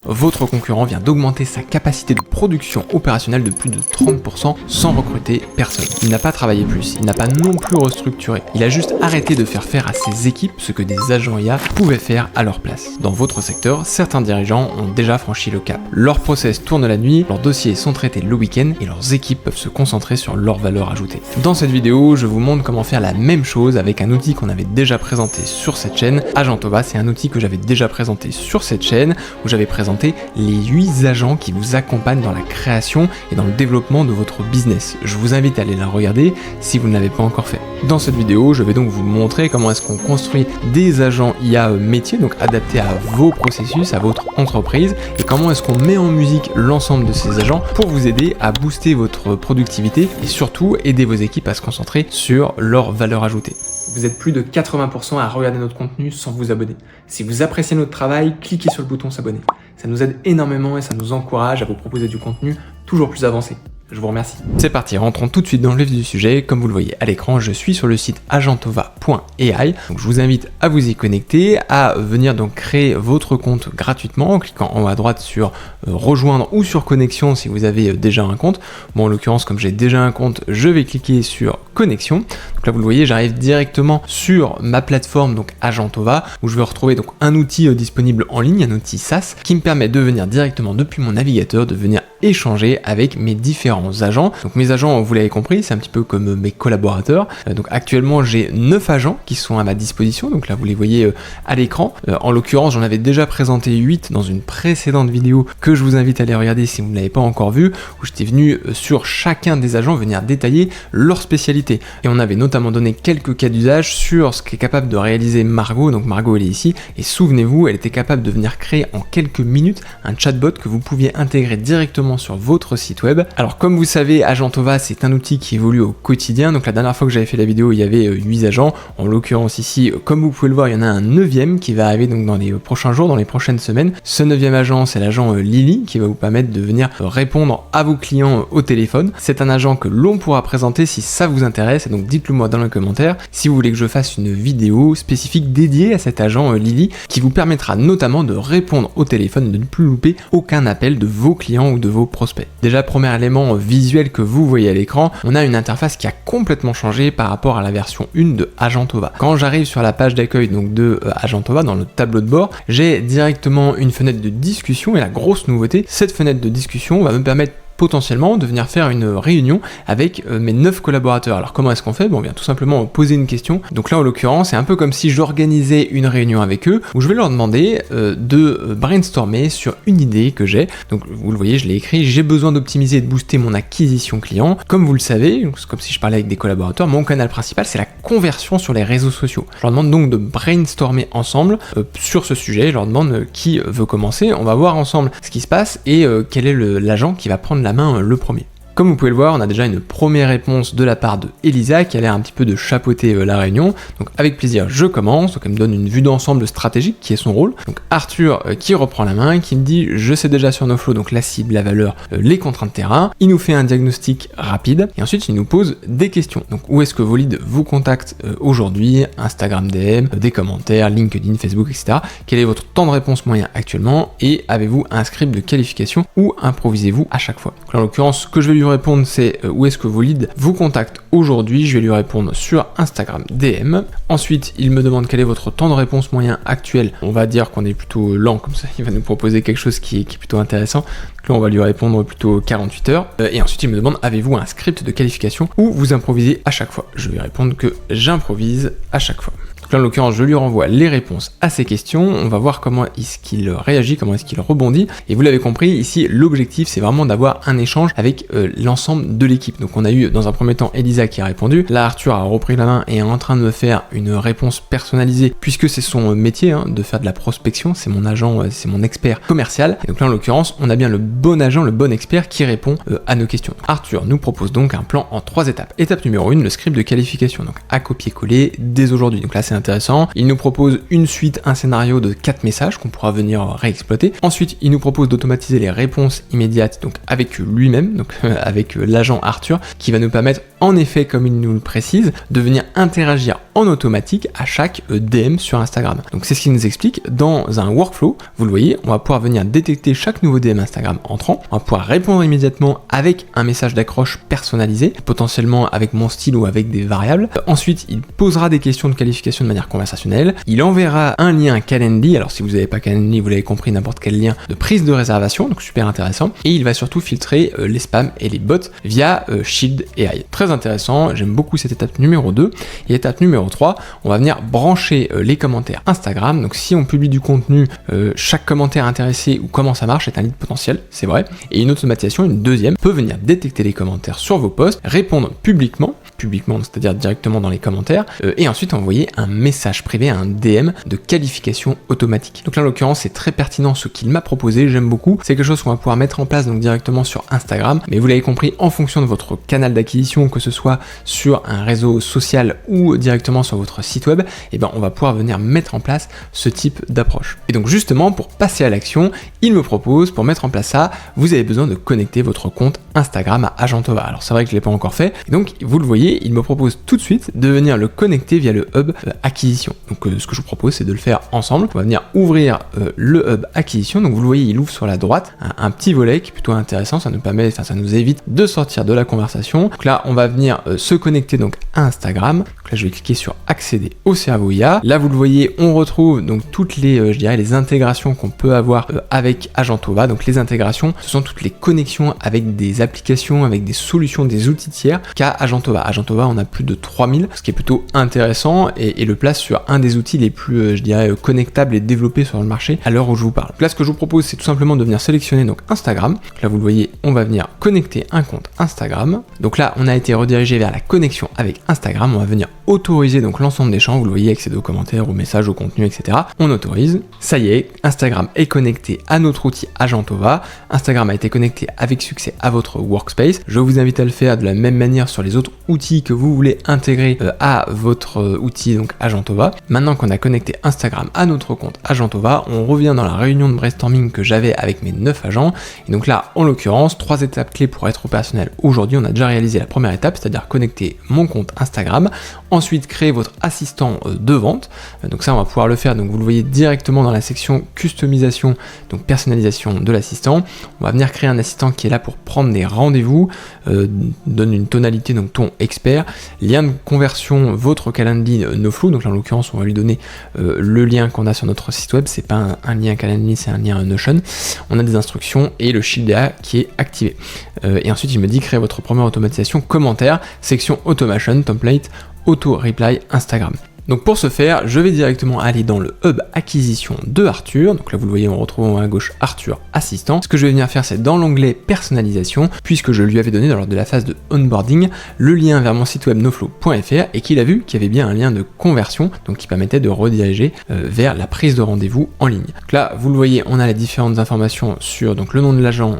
votre concurrent vient d'augmenter sa capacité de production opérationnelle de plus de 30% sans recruter personne. Il n'a pas travaillé plus, il n'a pas non plus restructuré. Il a juste arrêté de faire à ses équipes ce que des agents IA pouvaient faire à leur place. Dans votre secteur, certains dirigeants ont déjà franchi le cap. Leurs process tournent la nuit, leurs dossiers sont traités le week-end et leurs équipes peuvent se concentrer sur leur valeur ajoutée. Dans cette vidéo, je vous montre comment faire la même chose avec un outil qu'on avait déjà présenté sur cette chaîne. Agentova, c'est un outil que j'avais déjà présenté sur cette chaîne où j'avais présenté les 8 agents qui vous accompagnent dans la création et dans le développement de votre business. Je vous invite à aller la regarder si vous ne l'avez pas encore fait. Dans cette vidéo, je vais donc vous montrer comment est-ce qu'on construit des agents IA métiers, donc adaptés à vos processus, à votre entreprise, et comment est-ce qu'on met en musique l'ensemble de ces agents pour vous aider à booster votre productivité et surtout aider vos équipes à se concentrer sur leur valeur ajoutée. Vous êtes plus de 80% à regarder notre contenu sans vous abonner. Si vous appréciez notre travail, cliquez sur le bouton s'abonner. Ça nous aide énormément et ça nous encourage à vous proposer du contenu toujours plus avancé. Je vous remercie. C'est parti, rentrons tout de suite dans le vif du sujet. Comme vous le voyez à l'écran, je suis sur le site agentova.ai. Donc je vous invite à vous y connecter, à venir donc créer votre compte gratuitement en cliquant en haut à droite sur rejoindre ou sur connexion si vous avez déjà un compte. Bon, en l'occurrence, comme j'ai déjà un compte, je vais cliquer sur connexion. Donc là, vous le voyez, j'arrive directement sur ma plateforme, donc Agentova, où je vais retrouver donc un outil disponible en ligne, un outil SaaS, qui me permet de venir directement depuis mon navigateur, de venir échanger avec mes différents agents. Donc mes agents, vous l'avez compris, c'est un petit peu comme mes collaborateurs. Donc actuellement, j'ai 9 agents qui sont à ma disposition. Donc là, vous les voyez à l'écran. En l'occurrence, j'en avais déjà présenté 8 dans une précédente vidéo que je vous invite à aller regarder si vous ne l'avez pas encore vue, où j'étais venu sur chacun des agents venir détailler leur spécialité. Et on avait notamment donné quelques cas d'usage sur ce qu'est capable de réaliser Margot. Donc Margot, elle est ici. Et souvenez-vous, elle était capable de venir créer en quelques minutes un chatbot que vous pouviez intégrer directement sur votre site web. Alors comme vous savez, Agentova, c'est un outil qui évolue au quotidien. Donc la dernière fois que j'avais fait la vidéo, il y avait 8 agents. En l'occurrence ici, comme vous pouvez le voir, il y en a un 9e qui va arriver donc dans les prochains jours, dans les prochaines semaines. Ce 9e agent, c'est l'agent Lily qui va vous permettre de venir répondre à vos clients au téléphone. C'est un agent que l'on pourra présenter si ça vous intéresse. Et donc dites-le moi dans les commentaires si vous voulez que je fasse une vidéo spécifique dédiée à cet agent Lily qui vous permettra notamment de répondre au téléphone, de ne plus louper aucun appel de vos clients ou de vos prospects. Déjà, premier élément visuel que vous voyez à l'écran, on a une interface qui a complètement changé par rapport à la version 1 de Agentova. Quand j'arrive sur la page d'accueil donc de Agentova, dans le tableau de bord, j'ai directement une fenêtre de discussion et la grosse nouveauté, cette fenêtre de discussion va me permettre potentiellement de venir faire une réunion avec mes 9 collaborateurs. Alors comment est-ce qu'on fait? Bon, on vient tout simplement poser une question. Donc là, en l'occurrence, c'est un peu comme si j'organisais une réunion avec eux où je vais leur demander de brainstormer sur une idée que j'ai. Donc vous le voyez, je l'ai écrit, j'ai besoin d'optimiser et de booster mon acquisition client. Comme vous le savez, c'est comme si je parlais avec des collaborateurs, mon canal principal, c'est la conversion sur les réseaux sociaux. Je leur demande donc de brainstormer ensemble sur ce sujet. Je leur demande qui veut commencer. On va voir ensemble ce qui se passe et quel est l'agent qui va prendre la main le premier. Comme vous pouvez le voir, on a déjà une première réponse de la part de Elisa qui a l'air un petit peu de chapeauter la réunion. Donc avec plaisir, je commence. Donc elle me donne une vue d'ensemble stratégique qui est son rôle. Donc Arthur qui reprend la main, qui me dit je sais déjà sur NoFlow, donc la cible, la valeur, les contraintes terrain. Il nous fait un diagnostic rapide et ensuite il nous pose des questions. Donc où est-ce que vos leads vous contactent aujourd'hui? Instagram DM, des commentaires, LinkedIn, Facebook, etc. Quel est votre temps de réponse moyen actuellement? Et avez-vous un script de qualification ou improvisez-vous à chaque fois? Donc, en l'occurrence, ce que je vais lui répondre, c'est où est-ce que vos leads vous contactent aujourd'hui. Je vais lui répondre sur Instagram DM. Ensuite, il me demande quel est votre temps de réponse moyen actuel. On va dire qu'on est plutôt lent, comme ça il va nous proposer quelque chose qui est plutôt intéressant. Donc là, on va lui répondre plutôt 48 heures. Et ensuite, il me demande avez-vous un script de qualification ou vous improvisez à chaque fois? Je vais lui répondre que j'improvise à chaque fois. Donc là, en l'occurrence, je lui renvoie les réponses à ces questions. On va voir comment est-ce qu'il réagit, comment est-ce qu'il rebondit. Et vous l'avez compris, ici, l'objectif, c'est vraiment d'avoir un échange avec l'ensemble de l'équipe. Donc on a eu dans un premier temps Elisa qui a répondu. Là, Arthur a repris la main et est en train de me faire une réponse personnalisée puisque c'est son métier de faire de la prospection. C'est mon agent, c'est mon expert commercial. Et donc là, en l'occurrence, on a bien le bon agent, le bon expert qui répond à nos questions. Arthur nous propose donc un plan en 3 étapes. Étape numéro 1, le script de qualification. Donc à copier-coller dès aujourd'hui. Donc là, c'est intéressant. Il nous propose une suite, un scénario de 4 messages qu'on pourra venir réexploiter. Ensuite, il nous propose d'automatiser les réponses immédiates, donc avec lui-même, donc avec l'agent Arthur, qui va nous permettre, en effet, comme il nous le précise, de venir interagir en automatique à chaque DM sur Instagram. Donc c'est ce qui nous explique dans un workflow. Vous le voyez, on va pouvoir venir détecter chaque nouveau DM Instagram entrant. On va pouvoir répondre immédiatement avec un message d'accroche personnalisé, potentiellement avec mon style ou avec des variables. Ensuite, il posera des questions de qualification de manière conversationnelle. Il enverra un lien Calendly. Alors si vous n'avez pas Calendly, vous l'avez compris, n'importe quel lien de prise de réservation, donc super intéressant. Et il va surtout filtrer les spams et les bots via Shield AI. Très intéressant, j'aime beaucoup cette étape numéro 2. Et étape numéro 3, on va venir brancher les commentaires Instagram. Donc si on publie du contenu, chaque commentaire intéressé ou comment ça marche est un lead potentiel, c'est vrai. Et une automatisation, une deuxième, peut venir détecter les commentaires sur vos posts, répondre publiquement, c'est-à-dire directement dans les commentaires, et ensuite envoyer un message privé, un DM de qualification automatique. Donc là en l'occurrence c'est très pertinent ce qu'il m'a proposé, j'aime beaucoup, c'est quelque chose qu'on va pouvoir mettre en place donc directement sur Instagram, mais vous l'avez compris, en fonction de votre canal d'acquisition, que ce soit sur un réseau social ou directement sur votre site web, et ben on va pouvoir venir mettre en place ce type d'approche. Et donc justement pour passer à l'action, il me propose, pour mettre en place ça, vous avez besoin de connecter votre compte Instagram à Agentova. Alors c'est vrai que je ne l'ai pas encore fait, et donc vous le voyez, il me propose tout de suite de venir le connecter via le hub acquisition. Donc ce que je vous propose, c'est de le faire ensemble. On va venir ouvrir le hub acquisition. Donc vous le voyez, il ouvre sur la droite un petit volet qui est plutôt intéressant. Ça nous évite de sortir de la conversation. Donc là, on va venir se connecter donc à Instagram. Donc là, je vais cliquer sur accéder au cerveau IA. Là, vous le voyez, on retrouve donc toutes les, les intégrations qu'on peut avoir avec Agentova. Donc les intégrations, ce sont toutes les connexions avec des applications, avec des solutions, des outils tiers qu'a Agentova. Agentova, on a plus de 3000, ce qui est plutôt intéressant et le place sur un des outils les plus, connectables et développés sur le marché à l'heure où je vous parle. Donc là, ce que je vous propose, c'est tout simplement de venir sélectionner donc Instagram. Donc là, vous le voyez, on va venir connecter un compte Instagram. Donc là, on a été redirigé vers la connexion avec Instagram. On va venir autoriser donc l'ensemble des champs. Vous le voyez, accéder aux commentaires, aux messages, au contenu, etc. On autorise. Ça y est, Instagram est connecté à notre outil Agentova. Instagram a été connecté avec succès à votre workspace. Je vous invite à le faire de la même manière sur les autres outils que vous voulez intégrer à votre outil donc Agentova. Maintenant qu'on a connecté Instagram à notre compte Agentova, on revient dans la réunion de brainstorming que j'avais avec mes 9 agents. Et donc là, en l'occurrence, 3 étapes clés pour être opérationnel aujourd'hui. On a déjà réalisé la première étape, c'est-à-dire connecter mon compte Instagram. Ensuite, créer votre assistant de vente. Donc ça, on va pouvoir le faire. Donc vous le voyez directement dans la section customisation, donc personnalisation de l'assistant. On va venir créer un assistant qui est là pour prendre des rendez-vous, donne une tonalité, donc ton expert, lien de conversion, votre Calendly NoFlow. Donc là, en l'occurrence, on va lui donner le lien qu'on a sur notre site web. C'est pas un lien Calendly, c'est un lien Notion. On a des instructions et le Shield AI qui est activé. Et ensuite, il me dit créer votre première automatisation, commentaire, section automation, template, auto-reply Instagram. Donc pour ce faire, je vais directement aller dans le hub acquisition de Arthur. Donc là vous le voyez, on retrouve en haut à gauche Arthur assistant. Ce que je vais venir faire, c'est dans l'onglet personnalisation, puisque je lui avais donné lors de la phase de onboarding le lien vers mon site web noflow.fr et qu'il a vu qu'il y avait bien un lien de conversion, donc qui permettait de rediriger vers la prise de rendez-vous en ligne. Donc là vous le voyez, on a les différentes informations sur donc le nom de l'agent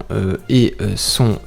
et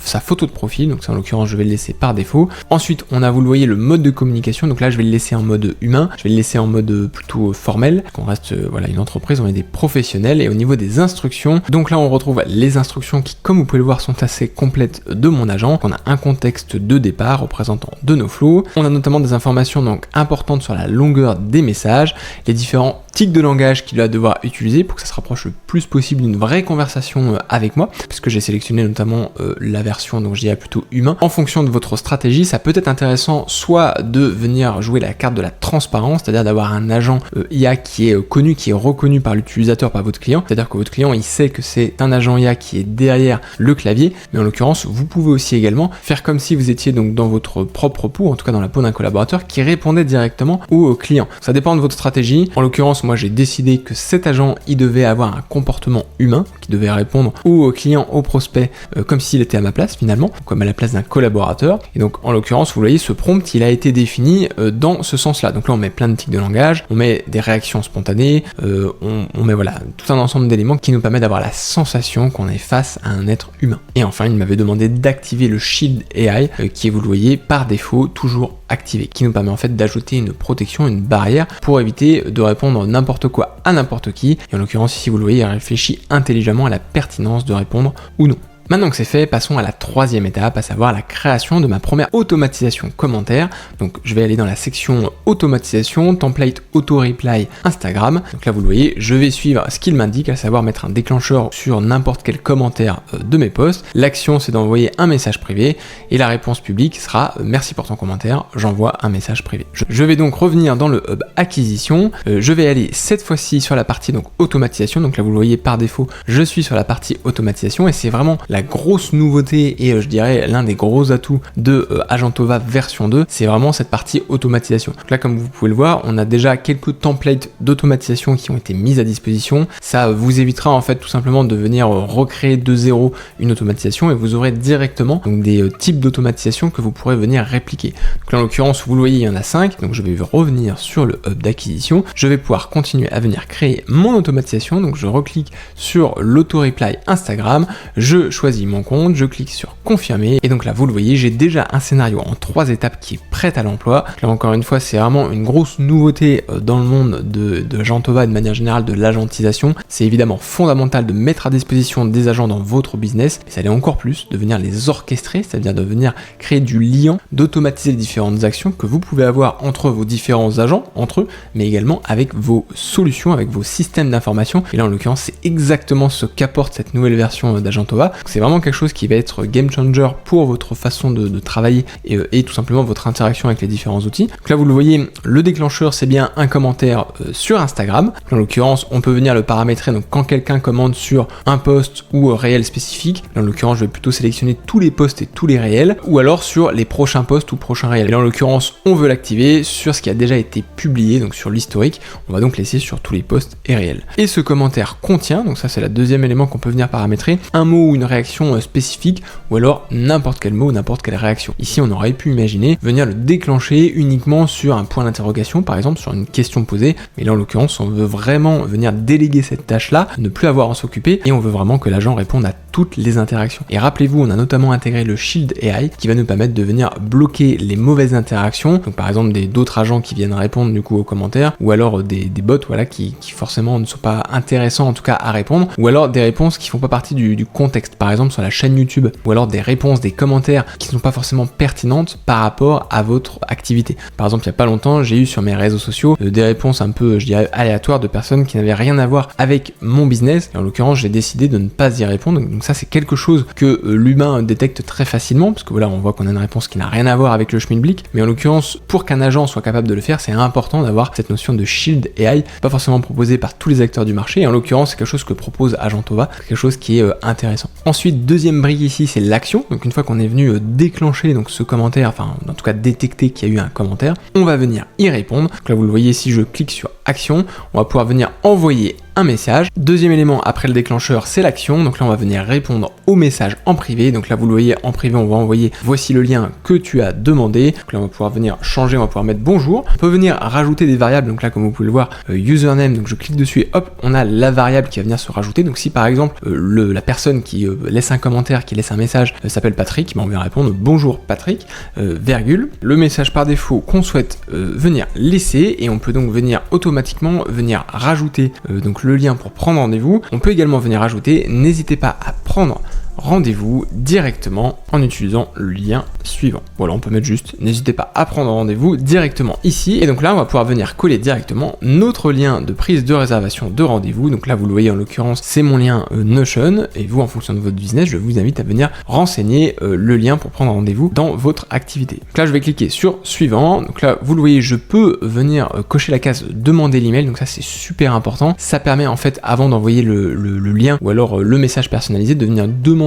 sa photo de profil. Donc ça en l'occurrence je vais le laisser par défaut. Ensuite on a, vous le voyez, le mode de communication. Donc là je vais le laisser en mode humain. Je vais le laisser en mode plutôt formel, qu'on reste une entreprise, on est des professionnels. Et au niveau des instructions, donc là on retrouve les instructions qui, comme vous pouvez le voir, sont assez complètes de mon agent. On a un contexte de départ représentant de NoFlow. On a notamment des informations donc importantes sur la longueur des messages, les différents tics de langage qu'il va devoir utiliser pour que ça se rapproche le plus possible d'une vraie conversation avec moi, puisque j'ai sélectionné notamment la version, donc je dirais plutôt humain. En fonction de votre stratégie, ça peut être intéressant soit de venir jouer la carte de la transparence, c'est-à-dire d'avoir un agent IA qui est connu, qui est reconnu par l'utilisateur, par votre client, c'est-à-dire que votre client il sait que c'est un agent IA qui est derrière le clavier, mais en l'occurrence vous pouvez aussi également faire comme si vous étiez donc dans votre propre peau, en tout cas dans la peau d'un collaborateur qui répondait directement au client. Ça dépend de votre stratégie. En l'occurrence, moi j'ai décidé que cet agent il devait avoir un comportement humain, qui devait répondre aux clients, aux prospects comme s'il était à ma place finalement, comme à la place d'un collaborateur. Et donc en l'occurrence vous voyez, ce prompt il a été défini dans ce sens-là. Donc là on met plein plein de tics de langage, on met des réactions spontanées, on met voilà tout un ensemble d'éléments qui nous permet d'avoir la sensation qu'on est face à un être humain. Et enfin, il m'avait demandé d'activer le Shield AI qui est, vous le voyez, par défaut toujours activé, qui nous permet en fait d'ajouter une protection, une barrière pour éviter de répondre n'importe quoi à n'importe qui. Et en l'occurrence ici, vous le voyez, il réfléchit intelligemment à la pertinence de répondre ou non. Maintenant que c'est fait, passons à la troisième étape, à savoir la création de ma première automatisation commentaire. Donc je vais aller dans la section automatisation, template auto-reply Instagram. Donc là vous le voyez, je vais suivre ce qu'il m'indique, à savoir mettre un déclencheur sur n'importe quel commentaire de mes posts. L'action c'est d'envoyer un message privé et la réponse publique sera merci pour ton commentaire, j'envoie un message privé. Je vais donc revenir dans le hub acquisition, je vais aller cette fois-ci sur la partie donc automatisation. Donc là vous le voyez, par défaut je suis sur la partie automatisation et c'est vraiment la grosse nouveauté et je dirais l'un des gros atouts de Agentova version 2, c'est vraiment cette partie automatisation. Donc là comme vous pouvez le voir, on a déjà quelques templates d'automatisation qui ont été mises à disposition. Ça vous évitera en fait tout simplement de venir recréer de zéro une automatisation et vous aurez directement donc des types d'automatisation que vous pourrez venir répliquer. Donc là en l'occurrence vous le voyez, il y en a 5, donc je vais revenir sur le hub d'acquisition. Je vais pouvoir continuer à venir créer mon automatisation, donc je reclique sur l'auto-reply Instagram, je choisis mon compte, je clique sur confirmer et donc là vous le voyez, j'ai déjà un scénario en 3 étapes qui est prêt à l'emploi. Là encore une fois, c'est vraiment une grosse nouveauté dans le monde de Agentova et de manière générale de l'agentisation. C'est évidemment fondamental de mettre à disposition des agents dans votre business, mais ça l'est encore plus de venir les orchestrer, c'est-à-dire de venir créer du lien, d'automatiser les différentes actions que vous pouvez avoir entre vos différents agents, entre eux, mais également avec vos solutions, avec vos systèmes d'information. Et là en l'occurrence, c'est exactement ce qu'apporte cette nouvelle version d'Agentova. C'est vraiment quelque chose qui va être game changer pour votre façon de travailler et tout simplement votre interaction avec les différents outils. Donc là vous le voyez, le déclencheur c'est bien un commentaire sur Instagram. En l'occurrence on peut venir le paramétrer, donc quand quelqu'un commente sur un post ou réel spécifique, en l'occurrence je vais plutôt sélectionner tous les posts et tous les réels, ou alors sur les prochains posts ou prochains réels. Et là en l'occurrence on veut l'activer sur ce qui a déjà été publié, donc sur l'historique, on va donc laisser sur tous les posts et réels. Et ce commentaire contient, donc ça c'est le deuxième élément qu'on peut venir paramétrer, un mot ou une réaction spécifique ou alors n'importe quel mot, n'importe quelle réaction. Ici on aurait pu imaginer venir le déclencher uniquement sur un point d'interrogation, par exemple sur une question posée, mais là en l'occurrence on veut vraiment venir déléguer cette tâche là, ne plus avoir à s'occuper et on veut vraiment que l'agent réponde à toutes les interactions. Et rappelez-vous, on a notamment intégré le Shield AI qui va nous permettre de venir bloquer les mauvaises interactions, donc par exemple d'autres agents qui viennent répondre du coup aux commentaires, ou alors des bots voilà, qui forcément ne sont pas intéressants en tout cas à répondre, ou alors des réponses qui font pas partie du contexte, par exemple sur la chaîne YouTube, ou alors des réponses, des commentaires qui ne sont pas forcément pertinentes par rapport à votre activité. Par exemple, il n'y a pas longtemps, j'ai eu sur mes réseaux sociaux des réponses un peu, je dirais, aléatoires de personnes qui n'avaient rien à voir avec mon business, et en l'occurrence, j'ai décidé de ne pas y répondre. Donc ça, c'est quelque chose que l'humain détecte très facilement, parce que voilà, on voit qu'on a une réponse qui n'a rien à voir avec le schmilblick, mais en l'occurrence, pour qu'un agent soit capable de le faire, c'est important d'avoir cette notion de Shield AI, pas forcément proposée par tous les acteurs du marché, et en l'occurrence, c'est quelque chose que propose Agentova, quelque chose qui est intéressant. Ensuite, deuxième brique ici, c'est l'action. Donc une fois qu'on est venu déclencher donc ce commentaire, enfin en tout cas détecter qu'il y a eu un commentaire, on va venir y répondre. Donc là vous le voyez, si je clique sur action, on va pouvoir venir envoyer un message. Deuxième élément après le déclencheur, c'est l'action. Donc là on va venir répondre au message en privé. Donc là vous le voyez, en privé on va envoyer voici le lien que tu as demandé. Donc là on va pouvoir venir changer, on va pouvoir mettre bonjour. On peut venir rajouter des variables. Donc là comme vous pouvez le voir, username, donc je clique dessus et hop, on a la variable qui va venir se rajouter. Donc si par exemple la personne qui laisse un commentaire, qui laisse un message s'appelle Patrick, on va répondre bonjour Patrick, virgule, le message par défaut qu'on souhaite venir laisser, et on peut donc venir automatiquement venir rajouter donc le lien pour prendre rendez-vous. On peut également venir ajouter, n'hésitez pas à prendre rendez-vous directement en utilisant le lien suivant. Voilà, on peut mettre juste n'hésitez pas à prendre rendez-vous directement ici, et donc là on va pouvoir venir coller directement notre lien de prise de réservation de rendez-vous. Donc là vous le voyez, en l'occurrence c'est mon lien Notion, et vous en fonction de votre business je vous invite à venir renseigner le lien pour prendre rendez-vous dans votre activité. Donc là je vais cliquer sur suivant. Donc là vous le voyez, je peux venir cocher la case demander l'email, donc ça c'est super important. Ça permet en fait, avant d'envoyer le lien ou alors le message personnalisé, de venir demander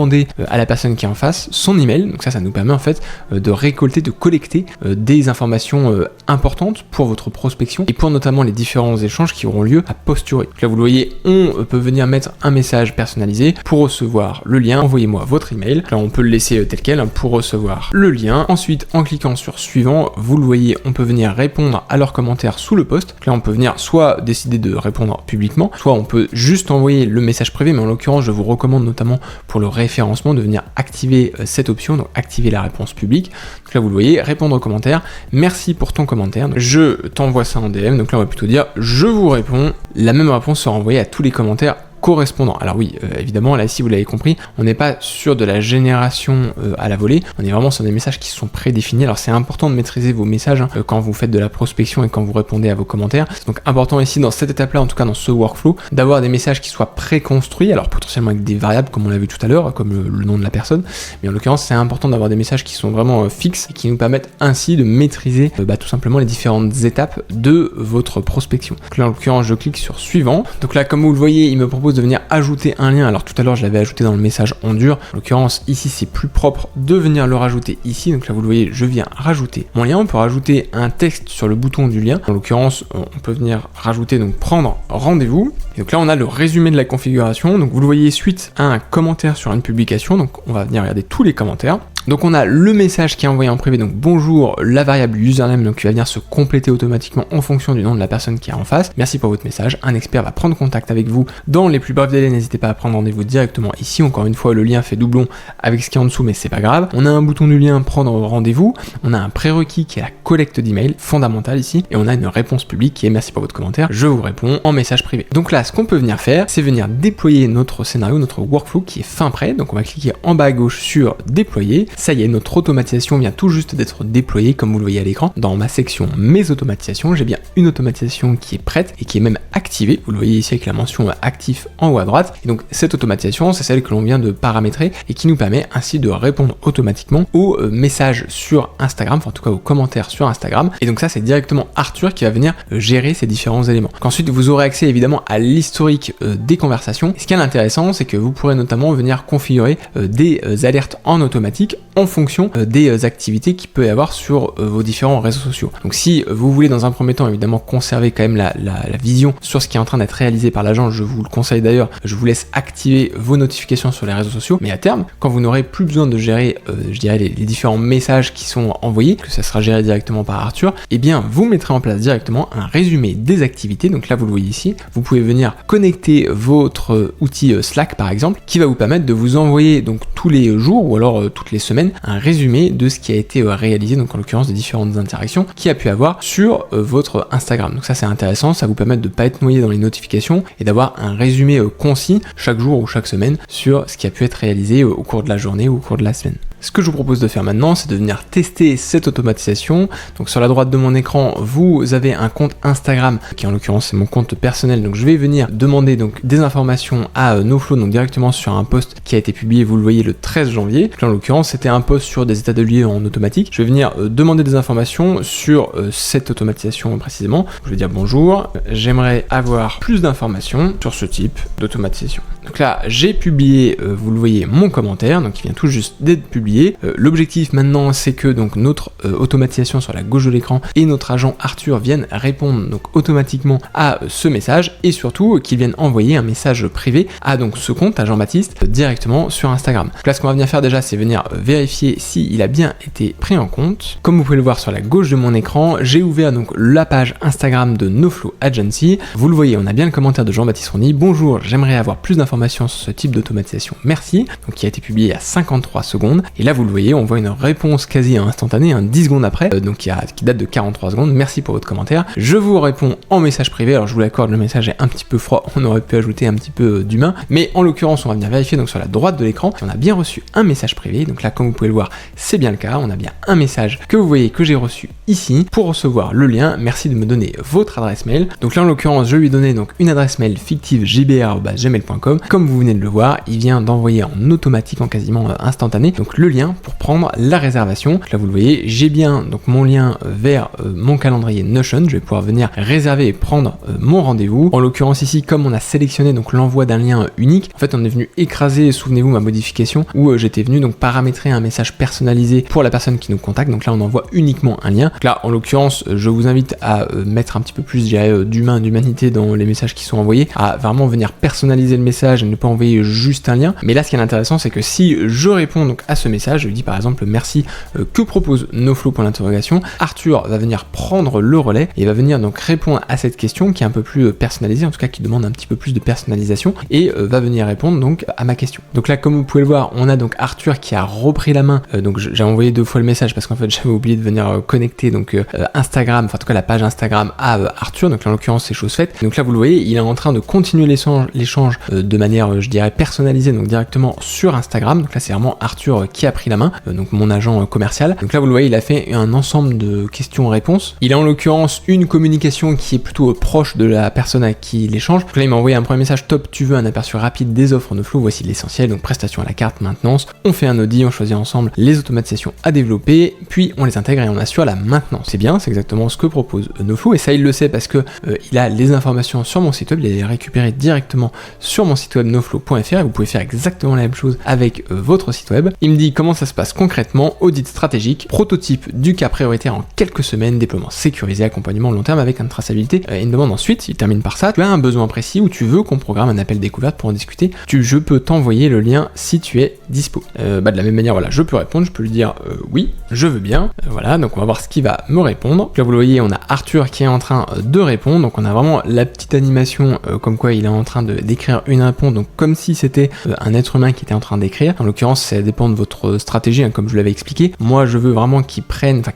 à la personne qui est en face son email. Donc ça nous permet en fait de récolter, de collecter des informations importantes pour votre prospection et pour notamment les différents échanges qui auront lieu à posturer. Donc là, vous le voyez, on peut venir mettre un message personnalisé pour recevoir le lien. Envoyez-moi votre email. Là, on peut le laisser tel quel pour recevoir le lien. Ensuite, en cliquant sur suivant, vous le voyez, on peut venir répondre à leurs commentaires sous le post. Donc là, on peut venir soit décider de répondre publiquement, soit on peut juste envoyer le message privé, mais en l'occurrence, je vous recommande notamment pour le référencement de venir activer cette option, donc activer la réponse publique. Donc là, vous le voyez, répondre aux commentaires. Merci pour ton commentaire. Donc, je t'envoie ça en DM. Donc là, on va plutôt dire je vous réponds. La même réponse sera envoyée à tous les commentaires correspondant. Alors oui, évidemment, là ici vous l'avez compris, on n'est pas sur de la génération à la volée, on est vraiment sur des messages qui sont prédéfinis. Alors c'est important de maîtriser vos messages quand vous faites de la prospection et quand vous répondez à vos commentaires. C'est donc important ici dans cette étape-là, en tout cas dans ce workflow, d'avoir des messages qui soient préconstruits, alors potentiellement avec des variables comme on l'a vu tout à l'heure, comme le nom de la personne, mais en l'occurrence c'est important d'avoir des messages qui sont vraiment fixes et qui nous permettent ainsi de maîtriser tout simplement les différentes étapes de votre prospection. Donc là en l'occurrence je clique sur suivant. Donc là comme vous le voyez, il me propose de venir ajouter un lien. Alors tout à l'heure je l'avais ajouté dans le message en dur, en l'occurrence ici c'est plus propre de venir le rajouter ici. Donc là vous le voyez, je viens rajouter mon lien. On peut rajouter un texte sur le bouton du lien, en l'occurrence on peut venir rajouter donc prendre rendez-vous. Et donc là on a le résumé de la configuration. Donc vous le voyez, suite à un commentaire sur une publication, donc on va venir regarder tous les commentaires. Donc on a le message qui est envoyé en privé, donc bonjour, la variable username, donc qui va venir se compléter automatiquement en fonction du nom de la personne qui est en face. Merci pour votre message, un expert va prendre contact avec vous dans les plus brefs délais, n'hésitez pas à prendre rendez-vous directement ici. Encore une fois, le lien fait doublon avec ce qui est en dessous, mais c'est pas grave. On a un bouton du lien prendre rendez-vous, on a un prérequis qui est la collecte d'email, fondamental ici, et on a une réponse publique qui est merci pour votre commentaire, je vous réponds en message privé. Donc là, ce qu'on peut venir faire, c'est venir déployer notre scénario, notre workflow qui est fin prêt. Donc on va cliquer en bas à gauche sur déployer. Ça y est, notre automatisation vient tout juste d'être déployée, comme vous le voyez à l'écran. Dans ma section mes automatisations, j'ai bien une automatisation qui est prête et qui est même activée. Vous le voyez ici avec la mention actif en haut à droite. Et donc cette automatisation, c'est celle que l'on vient de paramétrer et qui nous permet ainsi de répondre automatiquement aux messages sur Instagram, enfin en tout cas aux commentaires sur Instagram. Et donc ça, c'est directement Arthur qui va venir gérer ces différents éléments. Ensuite, vous aurez accès évidemment à l'historique des conversations. Et ce qui est intéressant, c'est que vous pourrez notamment venir configurer des alertes en automatique en fonction des activités qu'il peut y avoir sur vos différents réseaux sociaux. Donc si vous voulez dans un premier temps évidemment conserver quand même la vision sur ce qui est en train d'être réalisé par l'agent, je vous le conseille d'ailleurs, je vous laisse activer vos notifications sur les réseaux sociaux, mais à terme, quand vous n'aurez plus besoin de gérer je dirais les différents messages qui sont envoyés, que ça sera géré directement par Arthur, et bien vous mettrez en place directement un résumé des activités. Donc là vous le voyez ici, vous pouvez venir connecter votre outil Slack par exemple, qui va vous permettre de vous envoyer donc tous les jours ou alors toutes les semaines un résumé de ce qui a été réalisé, donc en l'occurrence des différentes interactions qu'il a pu avoir sur votre Instagram. Donc ça c'est intéressant, ça vous permet de ne pas être noyé dans les notifications et d'avoir un résumé concis chaque jour ou chaque semaine sur ce qui a pu être réalisé au cours de la journée ou au cours de la semaine. Ce que je vous propose de faire maintenant, c'est de venir tester cette automatisation. Donc sur la droite de mon écran, vous avez un compte Instagram qui en l'occurrence c'est mon compte personnel. Donc je vais venir demander donc des informations à NoFlow, donc directement sur un post qui a été publié, vous le voyez, le 13 janvier. Donc là, en l'occurrence, c'était un post sur des états de lieux en automatique. Je vais venir demander des informations sur cette automatisation précisément. Je vais dire bonjour, j'aimerais avoir plus d'informations sur ce type d'automatisation. Donc là, j'ai publié, vous le voyez, mon commentaire, donc il vient tout juste d'être publié. L'objectif maintenant, c'est que donc notre automatisation sur la gauche de l'écran et notre agent Arthur viennent répondre donc automatiquement à ce message et surtout qu'ils viennent envoyer un message privé à donc ce compte, à Jean-Baptiste, directement sur Instagram. Donc là, ce qu'on va venir faire déjà, c'est venir vérifier s'il a bien été pris en compte. Comme vous pouvez le voir sur la gauche de mon écran, j'ai ouvert donc la page Instagram de NoFlow Agency. Vous le voyez, on a bien le commentaire de Jean-Baptiste Ronny. Bonjour, j'aimerais avoir plus d'informations sur ce type d'automatisation. Merci. Donc qui a été publié à 53 secondes. Et là, vous le voyez, on voit une réponse quasi instantanée, 10 secondes après, donc qui date de 43 secondes. Merci pour votre commentaire. Je vous réponds en message privé. Alors, je vous l'accorde, le message est un petit peu froid. On aurait pu ajouter un petit peu d'humain. Mais en l'occurrence, on va venir vérifier donc sur la droite de l'écran. On a bien reçu un message privé. Donc là, comme vous pouvez le voir, c'est bien le cas. On a bien un message que vous voyez que j'ai reçu ici. Pour recevoir le lien, merci de me donner votre adresse mail. Donc là, en l'occurrence, je lui ai donné donc une adresse mail fictive jbr@gmail.com. comme vous venez de le voir, il vient d'envoyer en automatique, en quasiment instantané, donc le lien pour prendre la réservation. Là vous le voyez, j'ai bien donc mon lien vers mon calendrier Notion, je vais pouvoir venir réserver et prendre mon rendez-vous. En l'occurrence ici, comme on a sélectionné donc l'envoi d'un lien unique, en fait on est venu écraser, souvenez-vous, ma modification où j'étais venu donc paramétrer un message personnalisé pour la personne qui nous contacte. Donc là on envoie uniquement un lien. Donc là en l'occurrence, je vous invite à mettre un petit peu plus, je dirais, d'humanité dans les messages qui sont envoyés, à vraiment venir personnaliser le message et ne pas envoyer juste un lien. Mais là ce qui est intéressant, c'est que si je réponds donc à ce message, je lui dis par exemple merci, que propose Noflo pour l'interrogation, Arthur va venir prendre le relais et va venir donc répondre à cette question qui est un peu plus personnalisée, en tout cas qui demande un petit peu plus de personnalisation, et va venir répondre donc à ma question. Donc là comme vous pouvez le voir, on a donc Arthur qui a repris la main, donc j'ai envoyé 2 fois le message parce qu'en fait j'avais oublié de venir connecter donc Instagram, enfin en tout cas la page Instagram à Arthur, donc là en l'occurrence c'est chose faite. Donc là vous le voyez, il est en train de continuer l'échange de manière je dirais personnalisée, donc directement sur Instagram. Donc là c'est vraiment Arthur qui a pris la main, donc mon agent commercial. Donc là vous le voyez, il a fait un ensemble de questions-réponses. Il a en l'occurrence une communication qui est plutôt proche de la personne à qui il échange. Donc là il m'a envoyé un premier message: top, tu veux un aperçu rapide des offres Noflo, voici l'essentiel, donc prestations à la carte, maintenance, on fait un audit, on choisit ensemble les automatisations à développer, puis on les intègre et on assure la maintenance. C'est bien, c'est exactement ce que propose Noflo, et ça il le sait parce que il a les informations sur mon site web, il les récupéré directement sur mon site web noflo.fr, et vous pouvez faire exactement la même chose avec votre site web. Il me dit comment ça se passe concrètement: audit stratégique, prototype du cas prioritaire en quelques semaines, déploiement sécurisé, accompagnement long terme avec une traçabilité. Il me demande ensuite, il termine par ça: tu as un besoin précis ou tu veux qu'on programme un appel découverte pour en discuter, je peux t'envoyer le lien si tu es dispo. De la même manière, voilà, je peux répondre, je peux lui dire oui, je veux bien. Voilà, donc on va voir ce qu'il va me répondre. Donc là vous le voyez, on a Arthur qui est en train de répondre, donc on a vraiment la petite animation comme quoi il est en train d'écrire une réponse, donc comme si c'était un être humain qui était en train d'écrire. En l'occurrence, ça dépend de votre stratégie, hein, comme je l'avais expliqué. Moi, je veux vraiment qu'il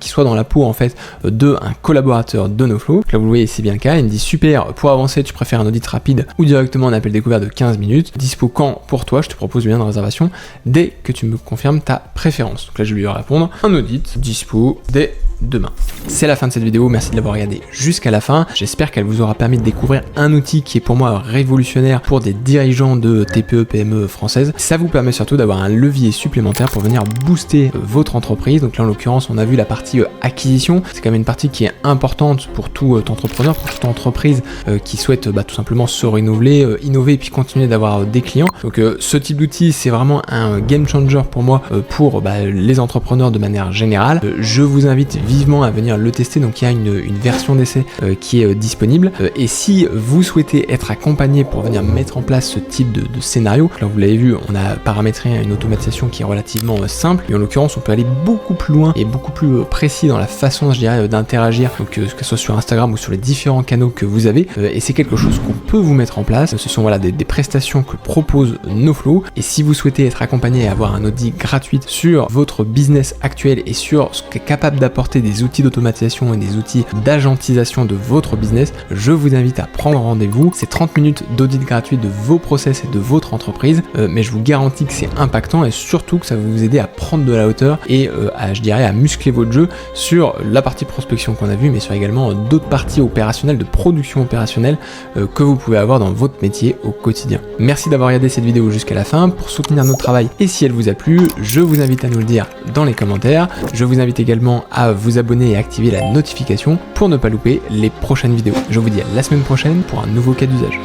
soit dans la peau en fait de un collaborateur de Noflo. Donc là, vous le voyez, c'est bien le cas. Il me dit super, pour avancer, tu préfères un audit rapide ou directement un appel découvert de 15 minutes. Dispo quand pour toi? Je te propose le lien de réservation dès que tu me confirmes ta préférence. Donc là, je vais lui répondre un audit dispo dès demain. C'est la fin de cette vidéo, merci de l'avoir regardé jusqu'à la fin. J'espère qu'elle vous aura permis de découvrir un outil qui est pour moi révolutionnaire pour des dirigeants de TPE, PME françaises. Ça vous permet surtout d'avoir un levier supplémentaire pour venir booster votre entreprise. Donc là en l'occurrence on a vu la partie acquisition, c'est quand même une partie qui est importante pour tout entrepreneur, pour toute entreprise qui souhaite tout simplement se renouveler, innover et puis continuer d'avoir des clients. Donc ce type d'outil c'est vraiment un game changer pour moi, pour les entrepreneurs de manière générale. Je vous invite vivement à venir le tester, donc il y a une version d'essai qui est disponible, et si vous souhaitez être accompagné pour venir mettre en place ce type de scénario, là vous l'avez vu, on a paramétré une automatisation qui est relativement simple, mais en l'occurrence on peut aller beaucoup plus loin et beaucoup plus précis dans la façon, je dirais, d'interagir, donc que ce soit sur Instagram ou sur les différents canaux que vous avez, et c'est quelque chose qu'on peut vous mettre en place. Ce sont des prestations que propose Noflo, et si vous souhaitez être accompagné et avoir un audit gratuit sur votre business actuel et sur ce qu'est capable d'apporter des outils d'automatisation et des outils d'agentisation de votre business, je vous invite à prendre rendez-vous. C'est 30 minutes d'audit gratuit de vos process et de votre entreprise, mais je vous garantis que c'est impactant et surtout que ça va vous aider à prendre de la hauteur et à muscler votre jeu sur la partie prospection qu'on a vu, mais sur également d'autres parties opérationnelles, de production opérationnelle que vous pouvez avoir dans votre métier au quotidien. Merci d'avoir regardé cette vidéo jusqu'à la fin. Pour soutenir notre travail et si elle vous a plu, je vous invite à nous le dire dans les commentaires. Je vous invite également à vous abonner et activer la notification pour ne pas louper les prochaines vidéos. Je vous dis à la semaine prochaine pour un nouveau cas d'usage.